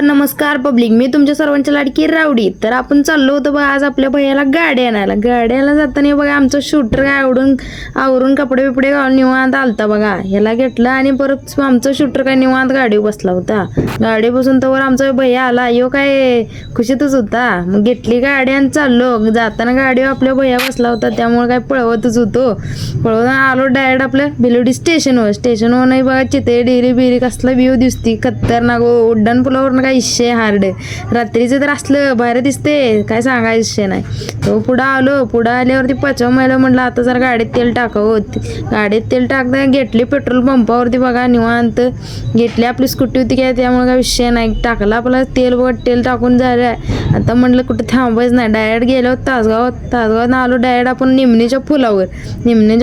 नमस्कार पब्लिक, मी तुमच्या सर्वांच्या लाडकी रावडी. तर आपण चाललो होतो बघा आज आपल्या भैयाला गाडी आणायला. गाड्याला जाताना बघा आमचं शूटर काय आवरून कपडे बिपडे घालून निवांत आलता बघा. ह्याला घेतलं आणि परत आमचं शूटर काय निवांत गाडी बसला होता. गाडी बसून तर आमचा भैया आला, यो काय खुशीतच होता. मग घेतली गाडी आणि चाललो. जाताना गाडीवर आपल्या भैया बसला होता, त्यामुळे काय पळवतच होतो. पळवून आलो डायरेक्ट आपल्या भिलोडी स्टेशनवर नाही बघा. चिते डेरी बिरी कसला व्ह्यू दिसती खतरनाक. उड्डाण पुलावर काय इशे हार्ड रात्रीचं तर असलं बाहेर दिसते, काय सांगायचं इशे नाही. तो पुढं आल्यावरती 5व्या महिला म्हटलं आता जरा गाडीत तेल टाकावं. गाडीत तेल टाकता घेतली पेट्रोल पंपावरती बघा निवांत. घेतली आपली स्कूटी होती काय, त्यामुळे काय विषय नाही. टाकला आपला तेल टाकून झालं. आता म्हटलं कुठं थांबायचं नाही, डायरेक्ट गेलो तासगावात आलो डायरेक्ट आपण निमणीच्या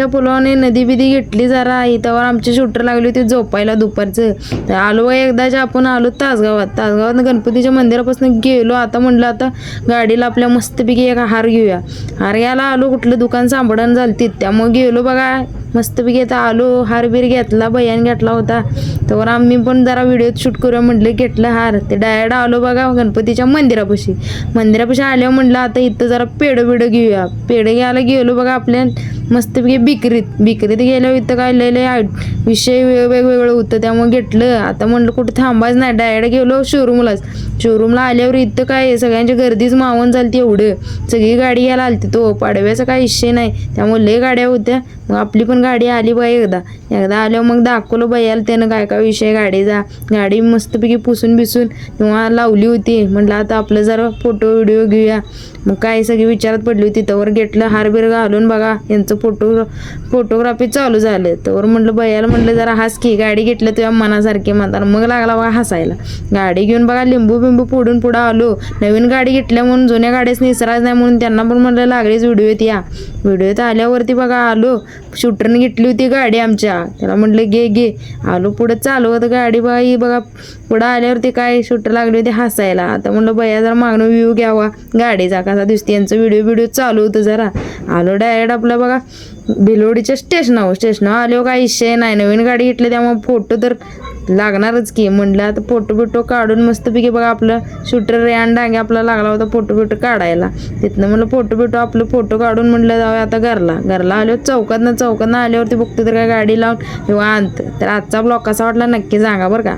पुलावर नदी बिदी घेतली जरा. इथं आमची शूटर लागली होती झोपायला दुपारचं. तर आलो एकदाच्या आपण आलो तासगावात गणपतीच्या मंदिरापासून गेलो. आता म्हटलं आता गाडीला आपल्या मस्तपैकी एक हार घेऊया. हार घ्यायला आलो, कुठलं दुकान सांभाळून झालती, त्यामुळे गेलो बघा मस्तपैकी. आता आलो, हार बीर घेतला, भैयान घेतला होता. तर आम्ही पण जरा व्हिडिओ शूट करूया म्हटलं. घेतलं हार, ते डायरेक्ट आलो बघा गणपतीच्या मंदिरापाशी आल्यावर म्हटलं आता इथं जरा पेढं घेऊया. पेढं घ्यायला गेलो बघा आपल्या मस्तपैकी बिकरीत गेल्यावर इथं काय लय विषय वेगवेगळं होतं, त्यामुळे घेतलं. आता म्हटलं कुठं थांबायचं नाही, डायरेक्ट गेलो शोरूमला आल्यावर इथं काय सगळ्यांची गर्दीच मावून झाली. एवढं सगळी गाडी घ्यायला आलती. तो पाडव्याचा काय विषय नाही, त्यामुळे लय गाड्या होत्या. मग आपली पण गाडी आली बघा. एकदा आल्यावर मग दाखवलं भैयाला त्यानं काय विषय गाडीचा. गाडी मस्तपैकी पुसून किंवा लावली होती. म्हटलं आता आपलं जरा फोटो व्हिडिओ घेऊया. मग काय सगळी विचारात पडली होती. तवर घेतलं हारबीर घालून बघा यांचं फोटोग्राफी चालू झालं. तवर म्हटलं भैयाला म्हटलं जरा हस की, गाडी घेतलं तुझ्या मनासारखी म्हणताना. मग लागला बघा हसायला. गाडी घेऊन बघा लिंबू बिंबू पुढून पुढं आलो. नवीन गाडी घेतल्या म्हणून जुन्या गाडीच निसरायच नाही म्हणून त्यांना पण म्हटलं लागलीच व्हिडिओत आल्यावरती बघा आलो. शूटरने घेतली होती गाडी आमच्या, त्याला म्हटलं घे. आलो पुढं चालवत गाडी बघा. ही बघा पुढं आल्यावरती काय शूटर लागली होती हसायला. आता म्हटलं भैया जरा मागणं व्ह्यू घ्यावा गाडीचा कसा दिसते. यांचं व्हिडिओ चालू होतं जरा. आलो डायरेक्ट आपलं बघा भिलोडीच्या स्टेशनावर आल्यावर काय विषय नाही. नवीन गाडी घेतली त्यामुळे फोटो तर लागणारच की. म्हटलं आता फोटो काढून मस्तपैकी बघा आपलं शूटर रेहान डांगे आपला लागला होता फोटो काढायला. तिथनं म्हटलं आपलं फोटो काढून म्हटलं जाऊया आता घरला आलो. चौकातनं आल्यावरती बघतो तर काय गाडी लावून निवांत. तर आजचा ब्लॉग कसा वाटला नक्की सांगा बरं का.